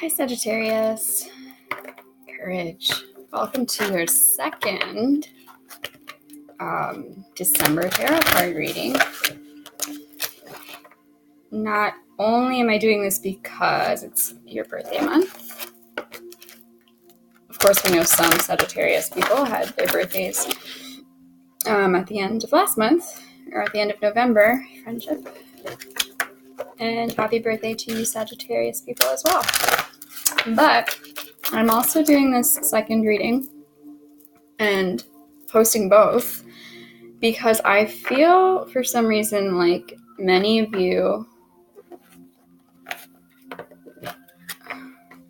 Hi, Sagittarius. Courage. Welcome to your second December tarot card reading. Not only am I doing this because it's your birthday month. Of course, we know some Sagittarius people had their birthdays at the end of last month, or at the end of November, friendship. And happy birthday to you Sagittarius people as well. But I'm also doing this second reading and posting both because I feel for some reason like many of you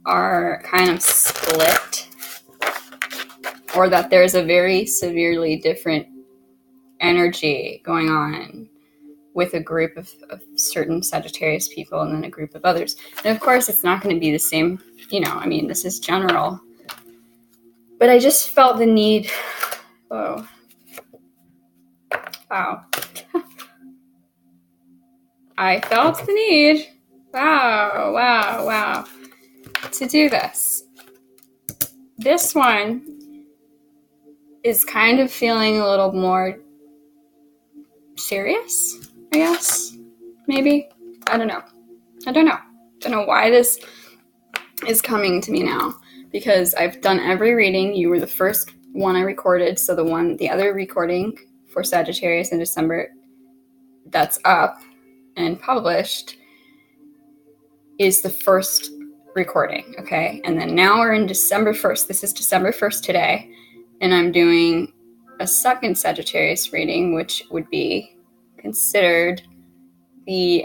are kind of split, or that there's a very severely different energy going on with a group of certain Sagittarius people and then a group of others. And of course, it's not going to be the same, this is general. But I just felt the need. Whoa. Wow. I felt the need. Wow. To do this. This one is kind of feeling a little more serious, I guess. Maybe. I don't know. Don't know why this is coming to me now, because I've done every reading. You were the first one I recorded, so the other recording for Sagittarius in December that's up and published is the first recording, okay? And then now we're in December 1st. This is December 1st today, and I'm doing a second Sagittarius reading, which would be considered the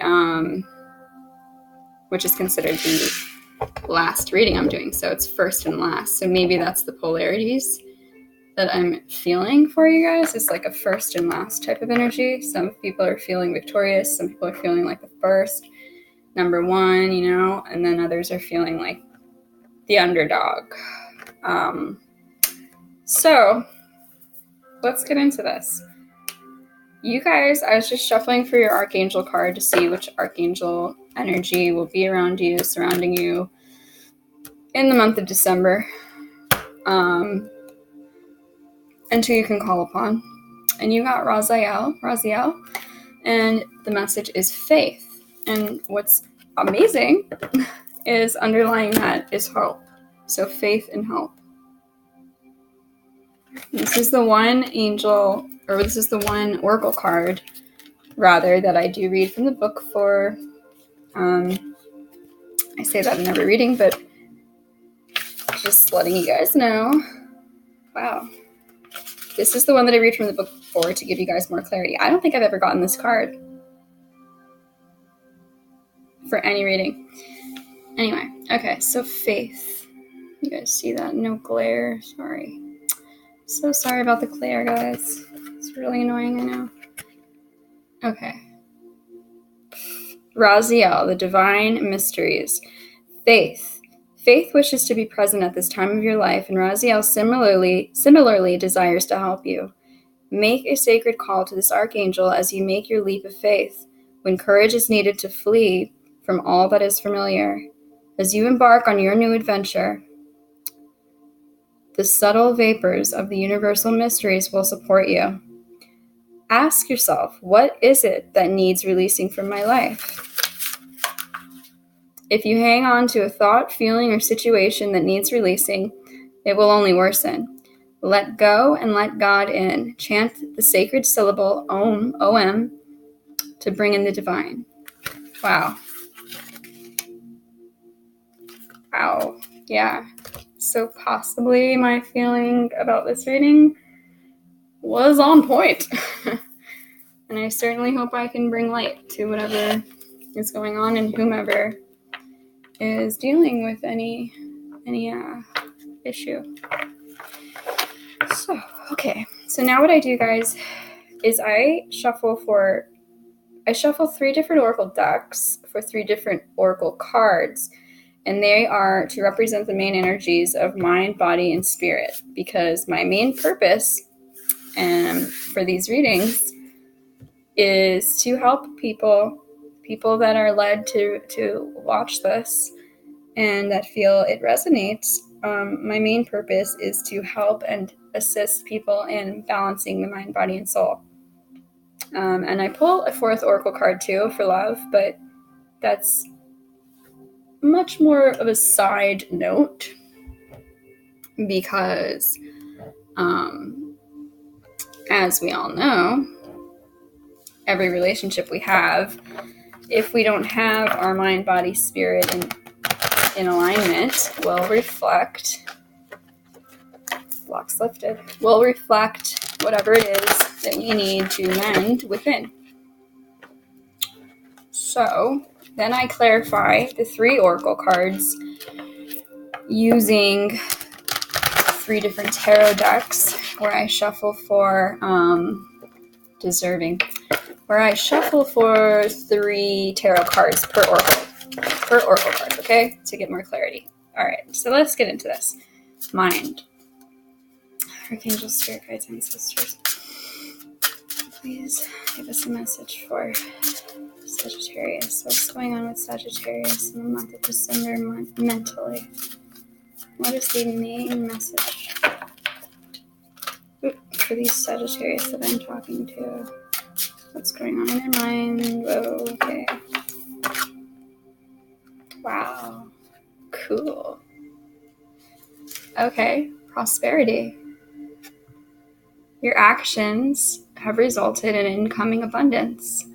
last reading I'm doing. So it's first and last. So maybe that's the polarities that I'm feeling for you guys. It's like a first and last type of energy. Some people are feeling victorious. Some people are feeling like the first, number one, and then others are feeling like the underdog. So let's get into this. You guys, I was just shuffling for your Archangel card to see which Archangel energy will be around you, surrounding you in the month of December, until you can call upon. And you got Raziel, and the message is faith. And what's amazing is underlying that is hope. So faith and hope. This is the one oracle card, rather, that I do read from the book for. I say that in every reading, but just letting you guys know. Wow. This is the one that I read from the book for to give you guys more clarity. I don't think I've ever gotten this card for any reading. Anyway, okay, so faith. You guys see that? No glare. Sorry. So sorry about the glare, guys. It's really annoying, I know. Okay. Raziel, the divine mysteries. Faith. Faith wishes to be present at this time of your life, and Raziel similarly desires to help you. Make a sacred call to this archangel as you make your leap of faith, when courage is needed to flee from all that is familiar. As you embark on your new adventure, the subtle vapors of the universal mysteries will support you. Ask yourself, what is it that needs releasing from my life? If you hang on to a thought, feeling, or situation that needs releasing, it will only worsen. Let go and let God in. Chant the sacred syllable Om, O-M, to bring in the divine. Wow. Yeah. So possibly my feeling about this reading was on point. And I certainly hope I can bring light to whatever is going on and whomever is dealing with any issue. So, okay. So now what I do, guys, is I shuffle 3 different oracle decks for 3 different oracle cards. And they are to represent the main energies of mind, body, and spirit. Because my main purpose for these readings is to help people that are led to watch this, and that feel it resonates, my main purpose is to help and assist people in balancing the mind, body, and soul. And I pull a fourth oracle card too for love, but that's much more of a side note because, as we all know, every relationship we have, if we don't have our mind, body, spirit in alignment, will reflect, blocks lifted, will reflect whatever it is that we need to mend within. So then I clarify the 3 oracle cards using 3 different tarot decks where I shuffle for where I shuffle for 3 tarot cards per oracle card, okay, to get more clarity. All right, so let's get into this. Mind. Archangel, spirit guides, ancestors, please give us a message for Sagittarius. What's going on with Sagittarius in the month of December mentally? What is the main message for these Sagittarius that I'm talking to? What's going on in their mind? Whoa, okay. Wow. Cool. Okay, prosperity. Your actions have resulted in incoming abundance.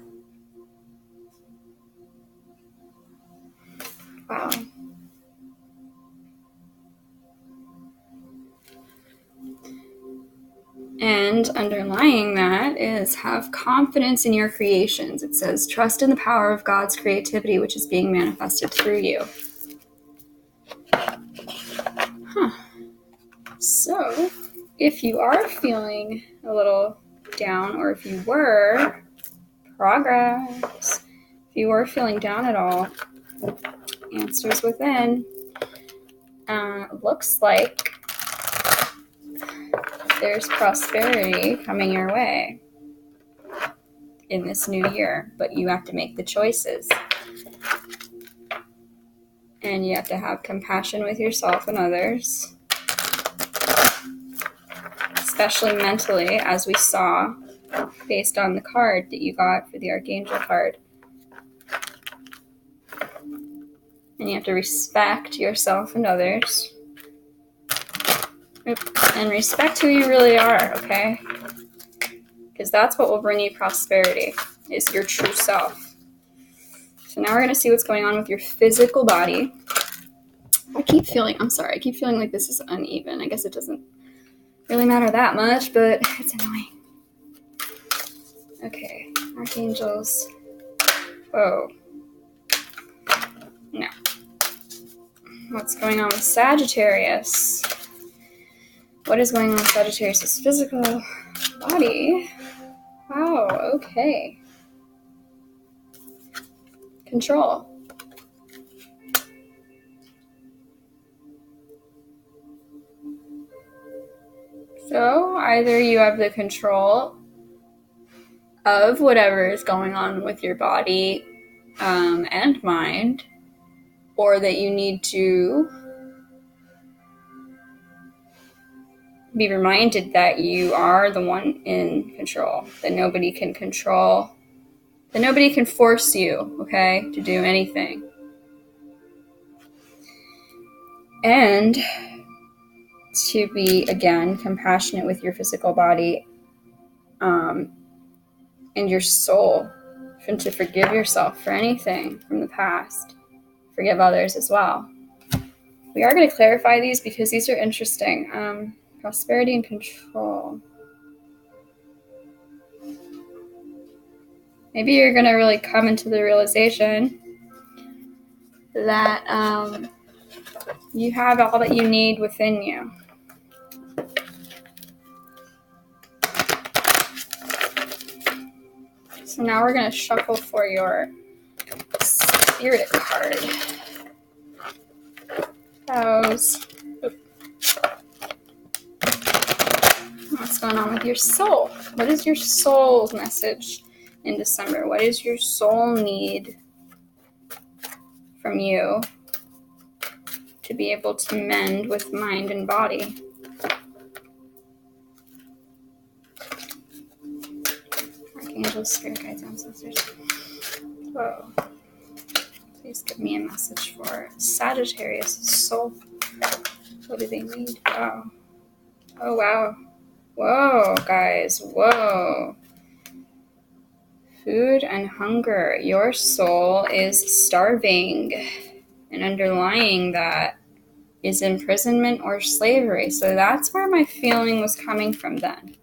Wow. And underlying that is have confidence in your creations. It says, trust in the power of God's creativity, which is being manifested through you. So, if you are feeling a little down, or if you were, progress. If you were feeling down at all, answers within. Looks like there's prosperity coming your way in this new year, but you have to make the choices. And you have to have compassion with yourself and others, especially mentally, as we saw based on the card that you got for the Archangel card. And you have to respect yourself and others. And respect who you really are, okay? Because that's what will bring you prosperity, is your true self. So now we're going to see what's going on with your physical body. I keep feeling like this is uneven. I guess it doesn't really matter that much, but it's annoying. Okay, Archangels. Whoa. No. What's going on with Sagittarius? What is going on with Sagittarius' physical body? Wow, okay. Control. So either you have the control of whatever is going on with your body and mind, or that you need to be reminded that you are the one in control, that nobody can control, that nobody can force you, okay, to do anything. And to be, again, compassionate with your physical body and your soul, and to forgive yourself for anything from the past. Forgive others as well. We are going to clarify these because these are interesting. Prosperity and control. Maybe you're going to really come into the realization that you have all that you need within you. So now we're going to shuffle for your spirit card. What's going on with your soul? What is your soul's message in December? What does your soul need from you to be able to mend with mind and body. Archangels, spirit guides, ancestors. Whoa. Please give me a message for Sagittarius soul. What do they need? Wow. Oh, wow. Whoa, guys. Whoa. Food and hunger. Your soul is starving. And underlying that is imprisonment or slavery. So that's where my feeling was coming from then.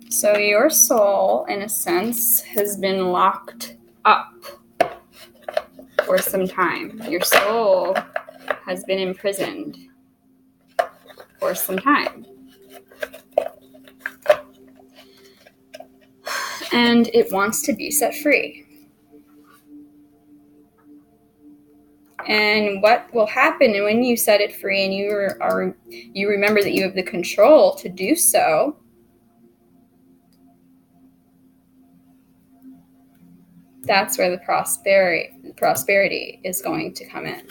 So your soul, in a sense, has been locked up for some time. Your soul has been imprisoned for some time. And it wants to be set free. And what will happen when you set it free and you remember that you have the control to do so, that's where the prosperity is going to come in.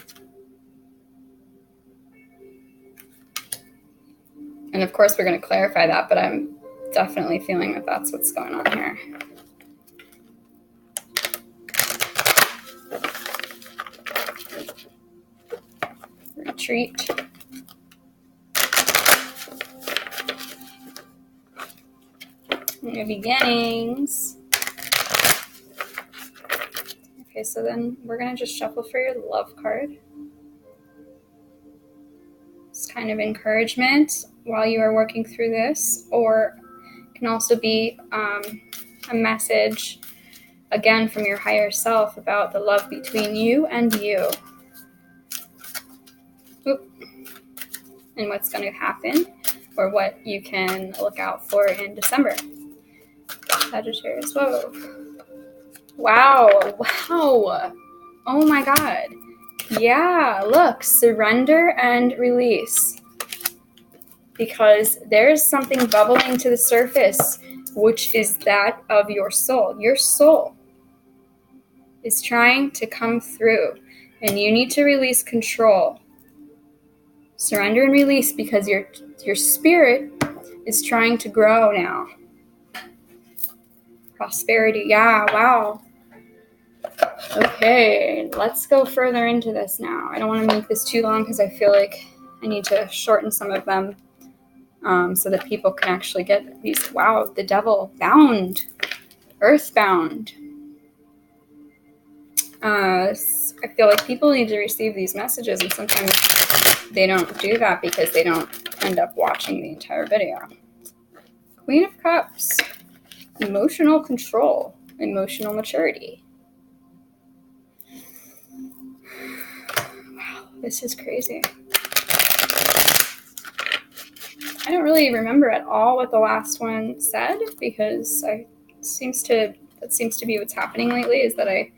And of course, we're going to clarify that, but I'm definitely feeling that that's what's going on here. Retreat. New beginnings. Okay, so then we're going to just shuffle for your love card. It's kind of encouragement while you are working through this, or it can also be a message, again, from your higher self about the love between you and you. Oop. And what's going to happen, or what you can look out for in December. Sagittarius, whoa. Wow. Oh my God. Yeah, look, surrender and release. Because there's something bubbling to the surface, which is that of your soul. Your soul is trying to come through, and you need to release control. Surrender and release, because your spirit is trying to grow now. Prosperity, yeah, wow. Okay, let's go further into this now. I don't want to make this too long because I feel like I need to shorten some of them so that people can actually get these. Wow, the devil, bound, earthbound. I feel like people need to receive these messages, and sometimes they don't do that because they don't end up watching the entire video. Queen of Cups, emotional control, emotional maturity. Wow, this is crazy. I don't really remember at all what the last one said, because that seems to be what's happening lately, is that I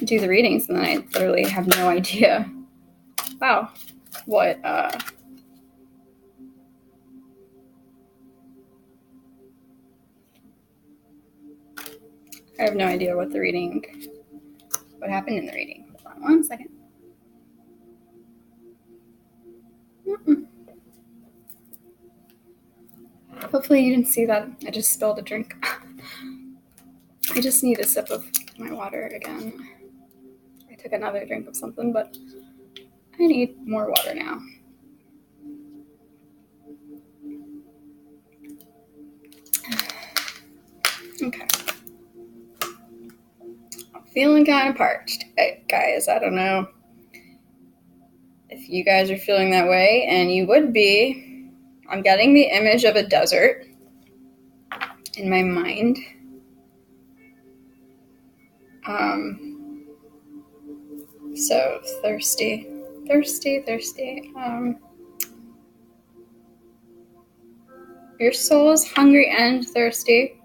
do the readings and then I literally have no idea. Wow, what I have no idea what happened in the reading. Hold on one second. Hopefully you didn't see that. I just spilled a drink. I just need a sip of my water again. I took another drink of something, but I need more water now. Okay. I'm feeling kind of parched. Hey, guys, I don't know if you guys are feeling that way, and you would be. I'm getting the image of a desert in my mind. So thirsty. Your soul is hungry and thirsty,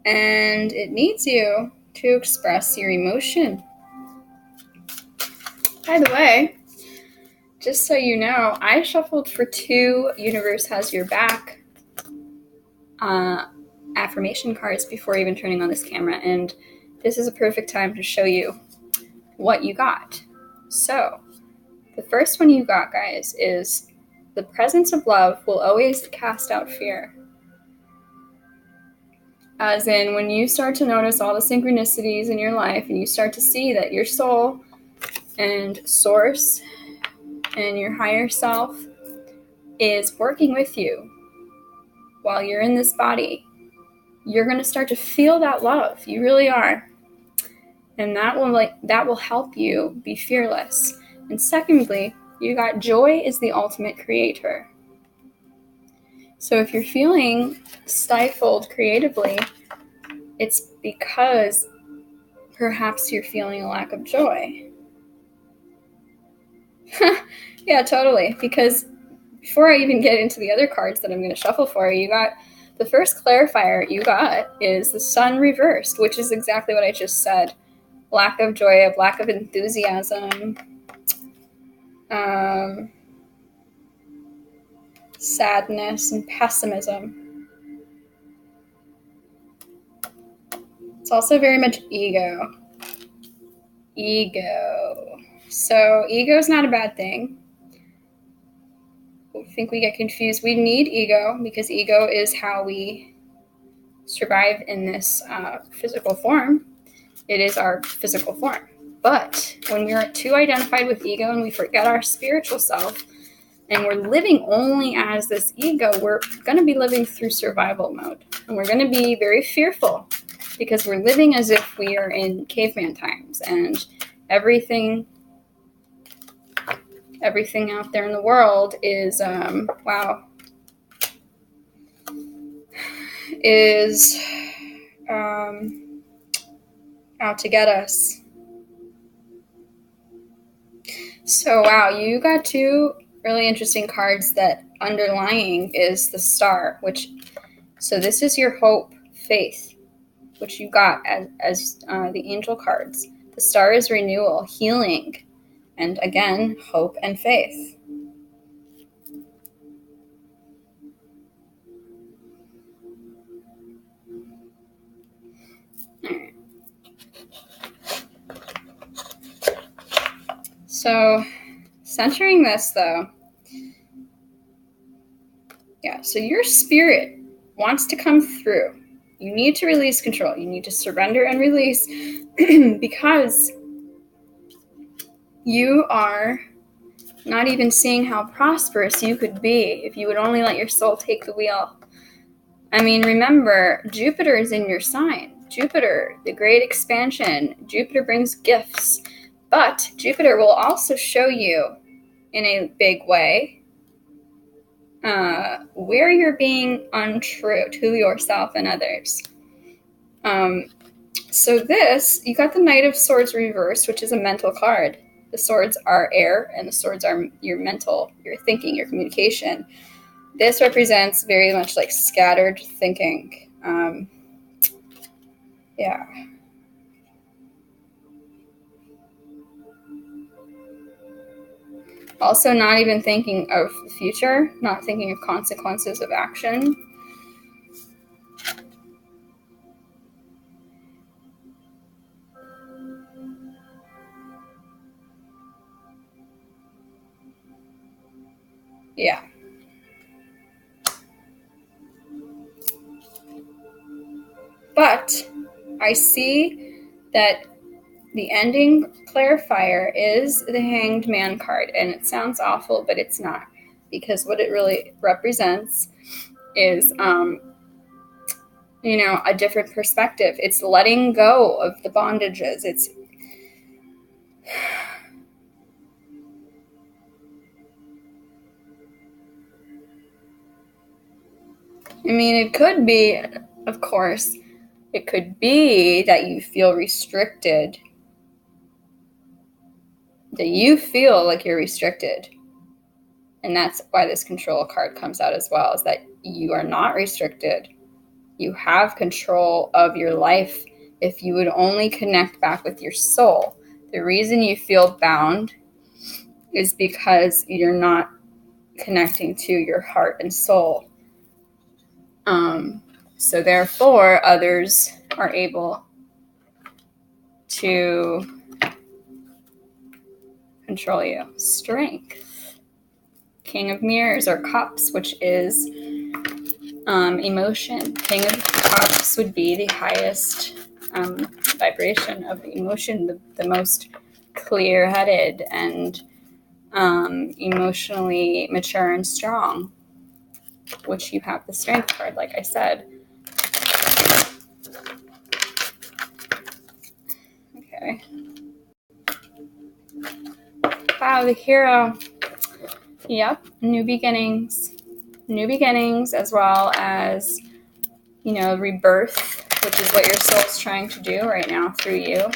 and it needs you to express your emotion. By the way, just so you know, I shuffled for 2 Universe Has Your Back affirmation cards before even turning on this camera, and this is a perfect time to show you what you got. So, the first one you got, guys, is the presence of love will always cast out fear. As in, when you start to notice all the synchronicities in your life and you start to see that your soul and source and your higher self is working with you while you're in this body, you're going to start to feel that love. You really are. And that will help you be fearless. And secondly, you got joy is the ultimate creator. So if you're feeling stifled creatively, it's because perhaps you're feeling a lack of joy. Yeah, totally. Because before I even get into the other cards that I'm going to shuffle for you, you got the first clarifier you got is the sun reversed, which is exactly what I just said. Lack of joy, lack of enthusiasm, sadness, and pessimism. It's also very much ego. So ego is not a bad thing. I think we get confused. We need ego because ego is how we survive in this physical form. It is our physical form. But when we're too identified with ego and we forget our spiritual self and we're living only as this ego, we're going to be living through survival mode. And we're going to be very fearful because we're living as if we are in caveman times and everything out there in the world is out to get us. So wow, you got two really interesting cards that underlying is the star, so this is your hope, faith, which you got as the angel cards. The star is renewal, healing, and again, hope and faith. All right. So, centering this though, yeah, so your spirit wants to come through. You need to release control. You need to surrender and release because you are not even seeing how prosperous you could be if you would only let your soul take the wheel. I mean, remember, Jupiter is in your sign. Jupiter, the great expansion. Jupiter brings gifts. But Jupiter will also show you in a big way where you're being untrue to yourself and others. So this, you got the Knight of Swords reversed, which is a mental card. The swords are air, and the swords are your mental, your thinking, your communication. This represents very much like scattered thinking. Yeah. Also, not even thinking of the future, not thinking of consequences of action. Yeah. But I see that the ending clarifier is the Hanged Man card, and it sounds awful, but it's not, because what it really represents is, a different perspective. It's letting go of the bondages. It could be, of course, it could be that you feel restricted, that you feel like you're restricted. And that's why this control card comes out as well, is that you are not restricted. You have control of your life if you would only connect back with your soul. The reason you feel bound is because you're not connecting to your heart and soul. So therefore, others are able to control you. Strength. King of Mirrors or Cups, which is emotion. King of Cups would be the highest vibration of the emotion, the most clear-headed and emotionally mature and strong, which you have the Strength card, like I said. Okay. Wow, the Hero. Yep, new beginnings. New beginnings, as well as, you know, rebirth, which is what your soul's trying to do right now through you.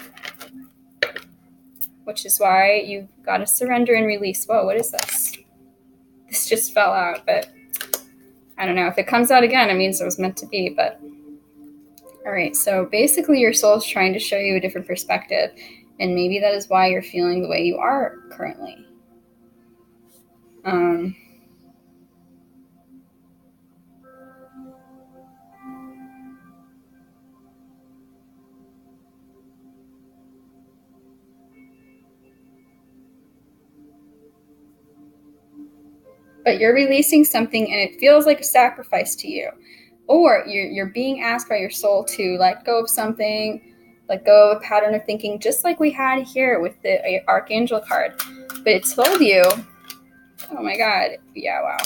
Which is why you've got to surrender and release. Whoa, what is this? This just fell out, but I don't know. If it comes out again, it means it was meant to be, but all right. So basically your soul's trying to show you a different perspective, and maybe that is why you're feeling the way you are currently. But you're releasing something and it feels like a sacrifice to you. Or you're being asked by your soul to let go of something, let go of a pattern of thinking, just like we had here with the Archangel card. But it told you, oh my God, yeah, wow.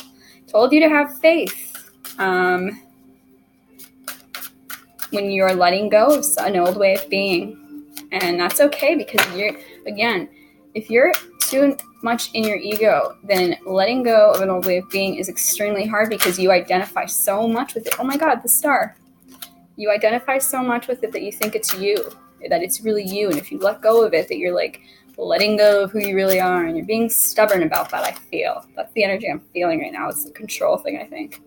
Told you to have faith when you're letting go of an old way of being. And that's okay, because again, if you're too much in your ego, then letting go of an old way of being is extremely hard, because you identify so much with it. Oh my God, the star. You identify so much with it that you think it's you, that it's really you. And if you let go of it, that you're like letting go of who you really are, and you're being stubborn about that, I feel. That's the energy I'm feeling right now. It's the control thing, I think.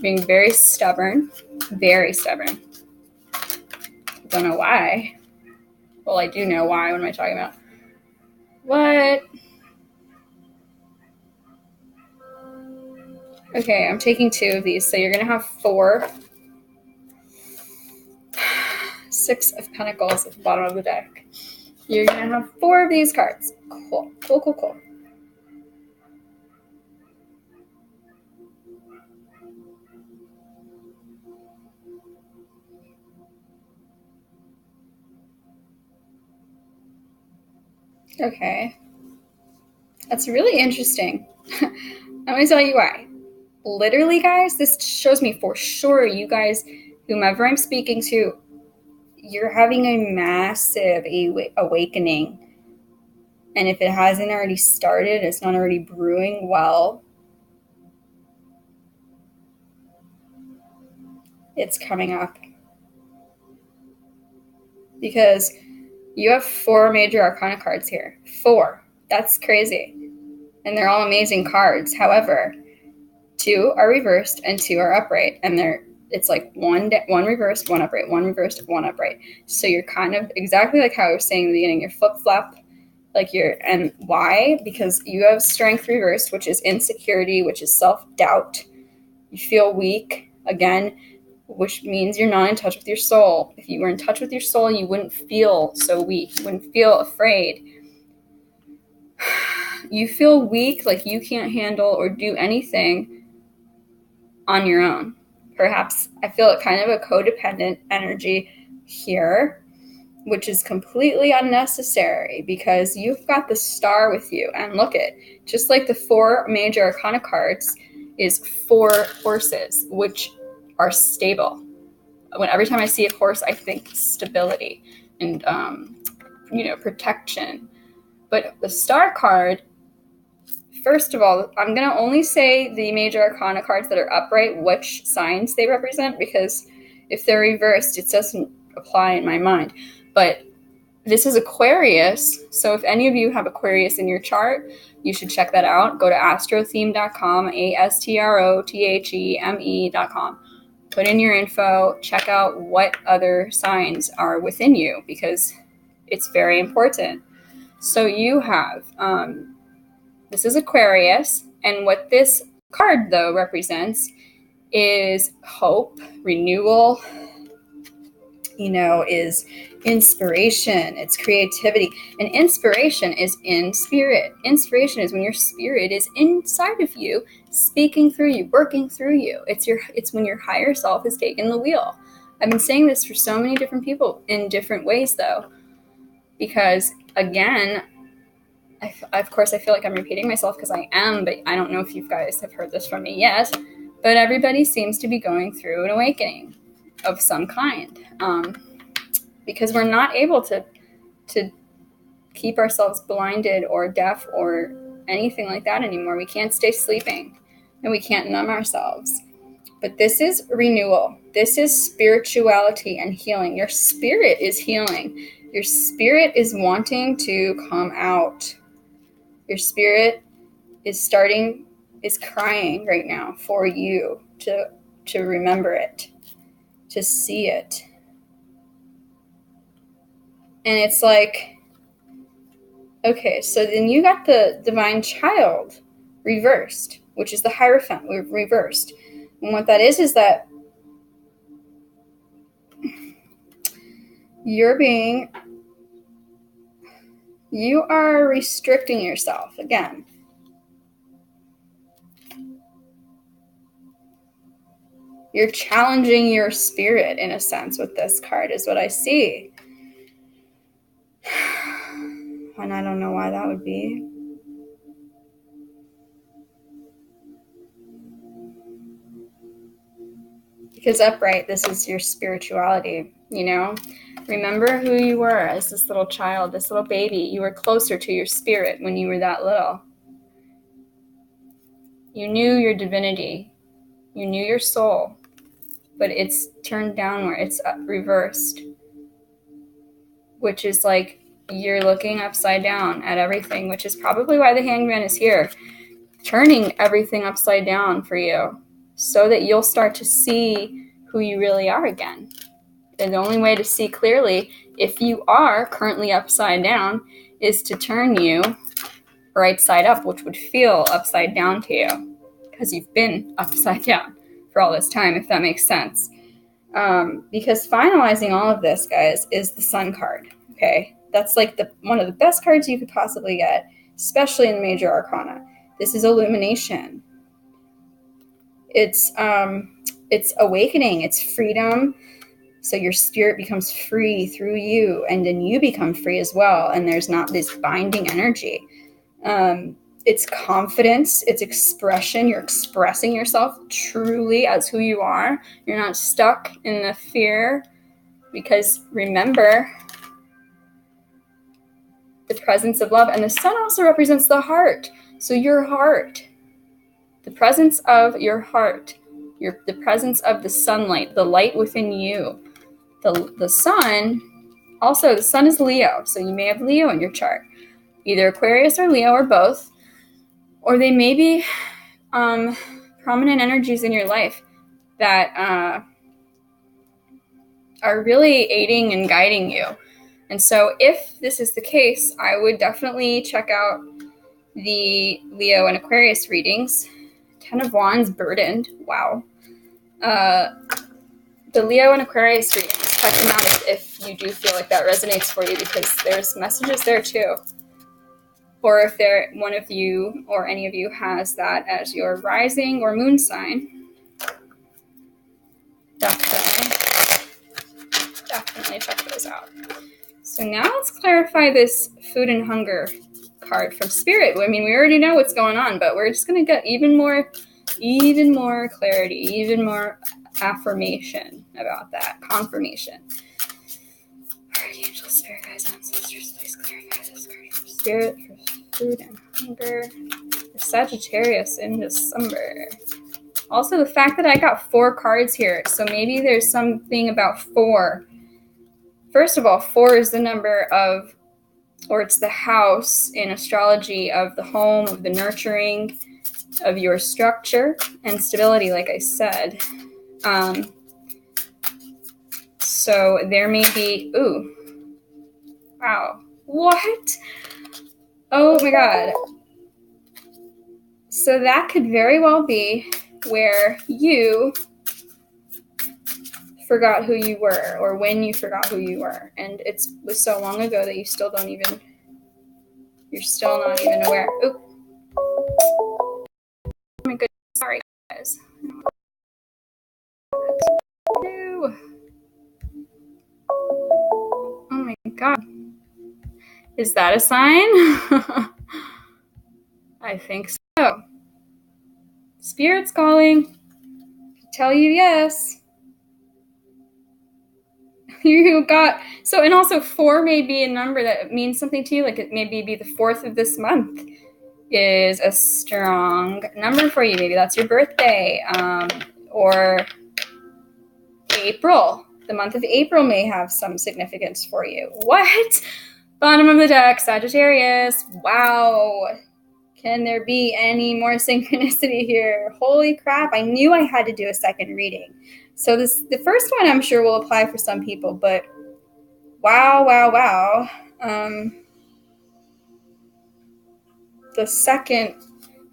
Being very stubborn, very stubborn. Don't know why. Well, I do know why. What am I talking about? What? Okay, I'm taking 2 of these. So you're going to have 4. 6 of Pentacles at the bottom of the deck. You're going to have 4 of these cards. Cool, cool, cool, cool. Okay. That's really interesting. I'm going to tell you why. Literally, guys, this shows me for sure you guys, whomever I'm speaking to, you're having a massive awakening. And if it hasn't already started, it's not already brewing well, it's coming up. Because you have 4 major arcana cards here. 4. That's crazy. And they're all amazing cards. However, 2 are reversed and 2 are upright. And it's like one reversed, 1 upright, 1 reversed, 1 upright. So you're kind of exactly like how I was saying in the beginning, you're flip-flop. And why? Because you have strength reversed, which is insecurity, which is self-doubt. You feel weak, again, which means you're not in touch with your soul. If you were in touch with your soul, you wouldn't feel so weak. You wouldn't feel afraid. You feel weak, like you can't handle or do anything on your own. Perhaps I feel it kind of a codependent energy here, which is completely unnecessary, because you've got the star with you. And look at, just like the 4 major arcana cards is 4 horses, which are stable. Every time I see a horse, I think stability and, protection. But the star card, first of all, I'm going to only say the major arcana cards that are upright, which signs they represent, because if they're reversed, it doesn't apply in my mind. But this is Aquarius, so if any of you have Aquarius in your chart, you should check that out. Go to astrotheme.com, ASTROTHEME.com. Put in your info, check out what other signs are within you, because it's very important. So you have, this is Aquarius, and what this card, though, represents is hope, renewal, is inspiration, it's creativity. And inspiration is in spirit. Inspiration is when your spirit is inside of you, speaking through you, working through you. It's when your higher self has taken the wheel. I've been saying this for so many different people in different ways, though, because again, of course, I feel like I'm repeating myself because I am, but I don't know if you guys have heard this from me yet, but everybody seems to be going through an awakening of some kind, because we're not able to keep ourselves blinded or deaf or anything like that anymore. We can't stay sleeping, and we can't numb ourselves. But this is renewal. This is spirituality and healing. Your spirit is healing. Your spirit is wanting to come out. Your spirit is crying right now for you to remember it, to see it. And it's like, okay, so then you got the divine child reversed, which is the Hierophant reversed. And what that is that you are restricting yourself again. You're challenging your spirit in a sense with this card is what I see. And I don't know why that would be. Because upright, this is your spirituality, Remember who you were as this little child, this little baby. You were closer to your spirit when you were that little. You knew your divinity. You knew your soul. But it's turned downward. It's reversed. Which is like you're looking upside down at everything, which is probably why the Hangman is here. Turning everything upside down for you so that you'll start to see who you really are again. And the only way to see clearly if you are currently upside down is to turn you right side up, which would feel upside down to you because you've been upside down for all this time, if that makes sense. Because finalizing all of this, guys, is the Sun card. Okay, that's like one of the best cards you could possibly get, especially in Major Arcana. This is illumination. It's awakening. It's freedom. So your spirit becomes free through you, and then you become free as well. And there's not this binding energy. It's confidence. It's expression. You're expressing yourself truly as who you are. You're not stuck in the fear, because remember the presence of love. And the sun also represents the heart. So your heart, the presence of your heart, the presence of the sunlight, the light within you. The sun, also the sun is Leo, so you may have Leo in your chart. Either Aquarius or Leo or both. Or they may be prominent energies in your life that are really aiding and guiding you. And so if this is the case, I would definitely check out the Leo and Aquarius readings. 10 of Wands, burdened. Wow. The Leo and Aquarius readings, check them out if you do feel like that resonates for you, because there's messages there too. Or if one of you or any of you has that as your rising or moon sign, definitely check those out. So now let's clarify this food and hunger card from Spirit. I mean, we already know what's going on, but we're just going to get even more clarity, even more affirmation about that, confirmation. Archangel, Spirit, guides, ancestors, please clarify this card from Spirit for food and hunger. The Sagittarius in December. Also, the fact that I got 4 cards here, so maybe there's something about 4. First of all, 4 is the number of, or it's the house in astrology of the home, of the nurturing, of your structure and stability, like I said. So there may be, ooh, wow, what? Oh my God. So that could very well be where you forgot who you were, or when you forgot who you were, and it was so long ago that you're still not even aware. Oop. Oh my goodness, sorry guys. Ew. Oh my god. Is that a sign? I think so. Spirit's calling. Tell you yes. You got, so, and also 4 may be a number that means something to you, like it may be the 4th of this month is a strong number for you. Maybe that's your birthday, or April. The month of April may have some significance for you. What? Bottom of the deck, Sagittarius. Wow. Can there be any more synchronicity here? Holy crap, I knew I had to do a second reading. So the first one I'm sure will apply for some people, but wow. The second,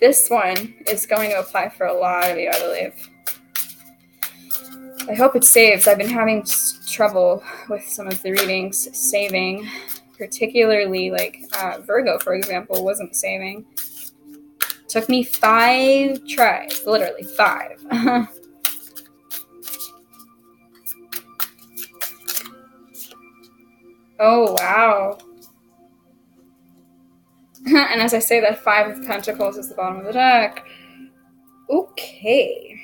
this one is going to apply for a lot of you, I believe. I hope it saves. I've been having trouble with some of the readings saving, particularly like Virgo, for example, wasn't saving. Took me 5 tries, literally 5. Oh, wow. And as I say, that 5 of Pentacles is the bottom of the deck. Okay.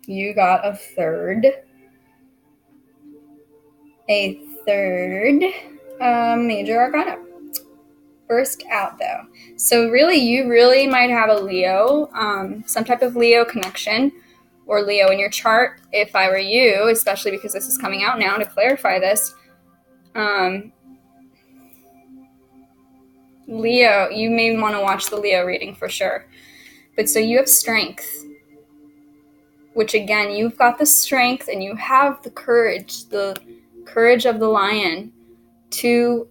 You got a third. Major Arcana. First out, though. So really, you really might have a Leo, some type of Leo connection, or Leo in your chart. If I were you, especially because this is coming out now to clarify this, Leo, you may want to watch the Leo reading for sure. But so you have strength, which again, you've got the strength and you have the courage of the lion to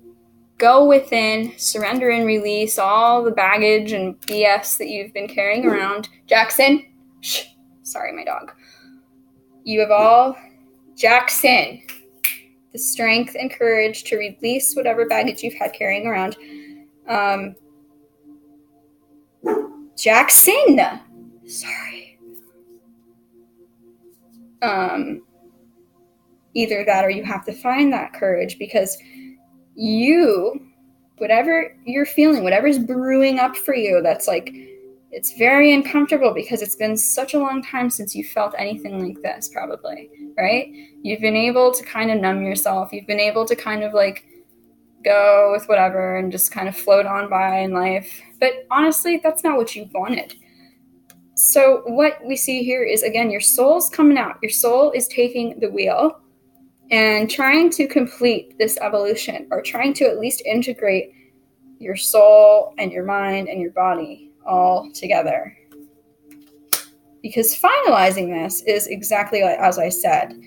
go within, surrender and release all the baggage and BS that you've been carrying around. Jackson, shh, sorry, my dog. You have all, Jackson, the strength and courage to release whatever baggage you've had carrying around. Jackson, sorry. Either that or you have to find that courage, because whatever you're feeling, whatever's brewing up for you, that's like, it's very uncomfortable because it's been such a long time since you felt anything like this, probably, right? You've been able to kind of numb yourself. You've been able to kind of like go with whatever and just kind of float on by in life. But honestly, that's not what you wanted. So what we see here is, again, your soul's coming out. Your soul is taking the wheel and trying to complete this evolution, or trying to at least integrate your soul and your mind and your body all together. Because finalizing this is exactly like, as I said,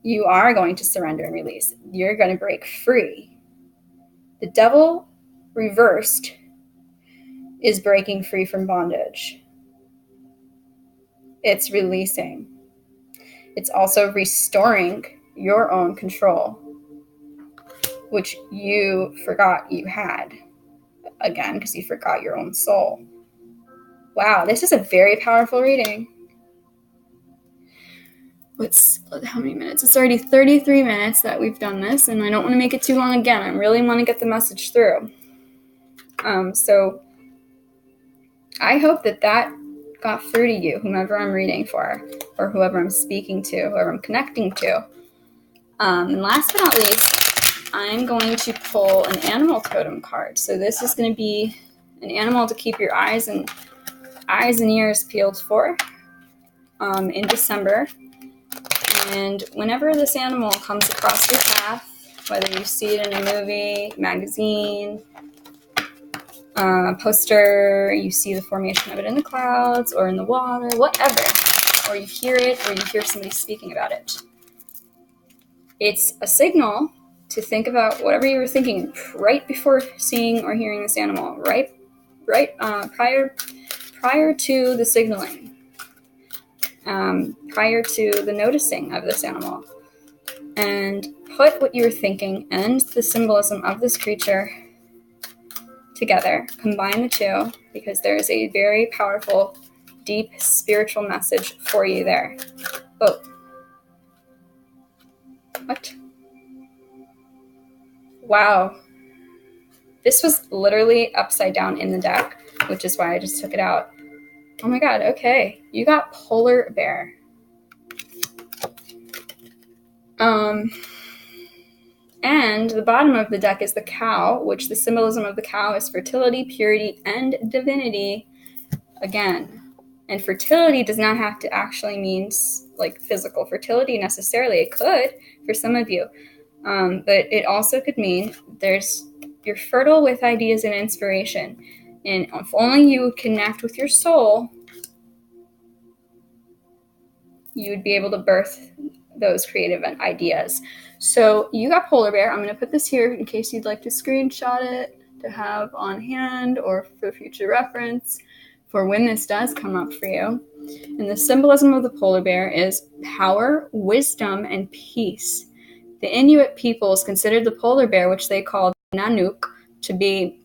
you are going to surrender and release. You're going to break free. The devil reversed is breaking free from bondage. It's releasing. It's also restoring your own control, which you forgot you had, again, because you forgot your own soul. Wow, this is a very powerful reading. How many minutes? It's already 33 minutes that we've done this, and I don't want to make it too long again. I really want to get the message through. So I hope that got through to you, whomever I'm reading for, or whoever I'm speaking to, whoever I'm connecting to. And last but not least, I'm going to pull an animal totem card. So this is going to be an animal to keep your eyes and ears peeled for in December. And whenever this animal comes across your path, whether you see it in a movie, magazine, poster, you see the formation of it in the clouds or in the water, whatever, or you hear it, or you hear somebody speaking about it, it's a signal to think about whatever you were thinking right before seeing or hearing this animal, right prior to the signaling. prior to the noticing of this animal. And put what you were thinking and the symbolism of this creature together. Combine the two, because there is a very powerful, deep spiritual message for you there. Oh. What? Wow. This was literally upside down in the deck, which is why I just took it out. Oh my god, okay. You got polar bear. And the bottom of the deck is the cow, which the symbolism of the cow is fertility, purity, and divinity. Again. And fertility does not have to actually mean like physical fertility necessarily. It could for some of you. But it also could mean you're fertile with ideas and inspiration. And if only you would connect with your soul, you would be able to birth those creative ideas. So you got polar bear. I'm going to put this here in case you'd like to screenshot it to have on hand or for future reference for when this does come up for you. And the symbolism of the polar bear is power, wisdom, and peace. The Inuit peoples considered the polar bear, which they called Nanook, to be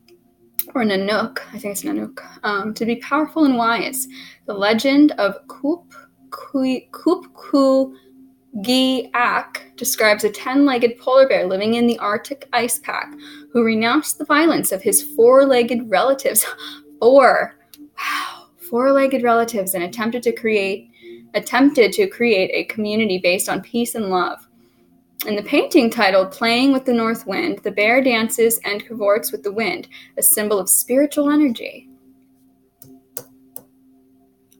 powerful and wise. The legend of Kupkugiak describes a 10-legged polar bear living in the Arctic ice pack who renounced the violence of his four-legged relatives. Four-legged relatives, and attempted to create a community based on peace and love. In the painting titled Playing with the North Wind, the bear dances and cavorts with the wind, a symbol of spiritual energy.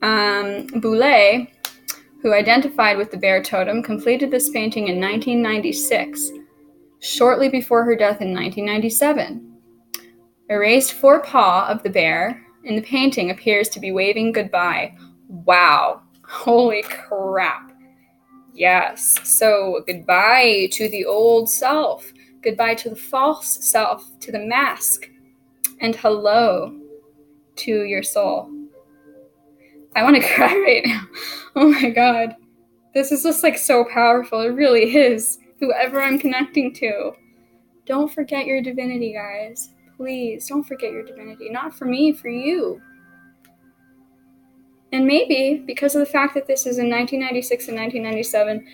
Boulay, who identified with the bear totem, completed this painting in 1996, shortly before her death in 1997. A raised forepaw of the bear in the painting appears to be waving goodbye. Wow. Holy crap. Yes. So goodbye to the old self. Goodbye to the false self, to the mask. And hello to your soul. I want to cry right now. Oh my god. This is just like so powerful. It really is. Whoever I'm connecting to. Don't forget your divinity, guys. Please, don't forget your divinity. Not for me, for you. And maybe, because of the fact that this is in 1996 and 1997,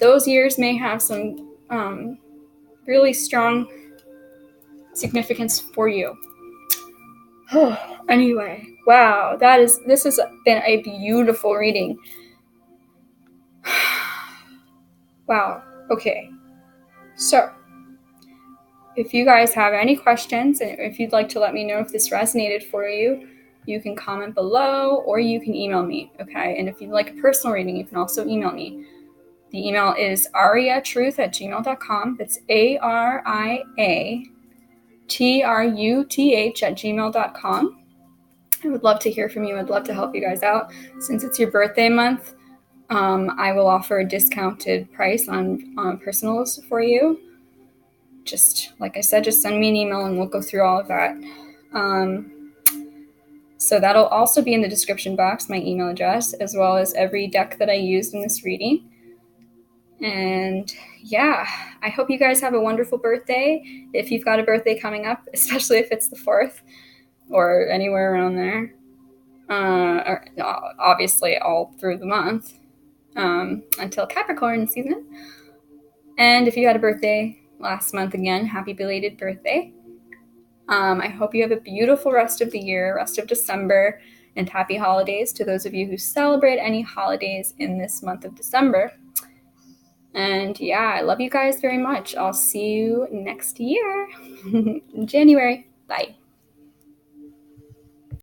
those years may have some really strong significance for you. Anyway, wow, this has been a beautiful reading. Wow, okay. So, if you guys have any questions, and if you'd like to let me know if this resonated for you, you can comment below or you can email me, okay? And if you'd like a personal reading, you can also email me. The email is ariatruth@gmail.com. That's ariatruth@gmail.com. I would love to hear from you. I'd love to help you guys out. Since it's your birthday month, I will offer a discounted price on personals for you. Just, like I said, just send me an email and we'll go through all of that. So that'll also be in the description box, my email address, as well as every deck that I used in this reading. And yeah, I hope you guys have a wonderful birthday. If you've got a birthday coming up, especially if it's the 4th or anywhere around there, or obviously all through the month until Capricorn season. And if you had a birthday last month, again, happy belated birthday. I hope you have a beautiful rest of the year, rest of December, and happy holidays to those of you who celebrate any holidays in this month of December. And yeah, I love you guys very much. I'll see you next year, in January. Bye.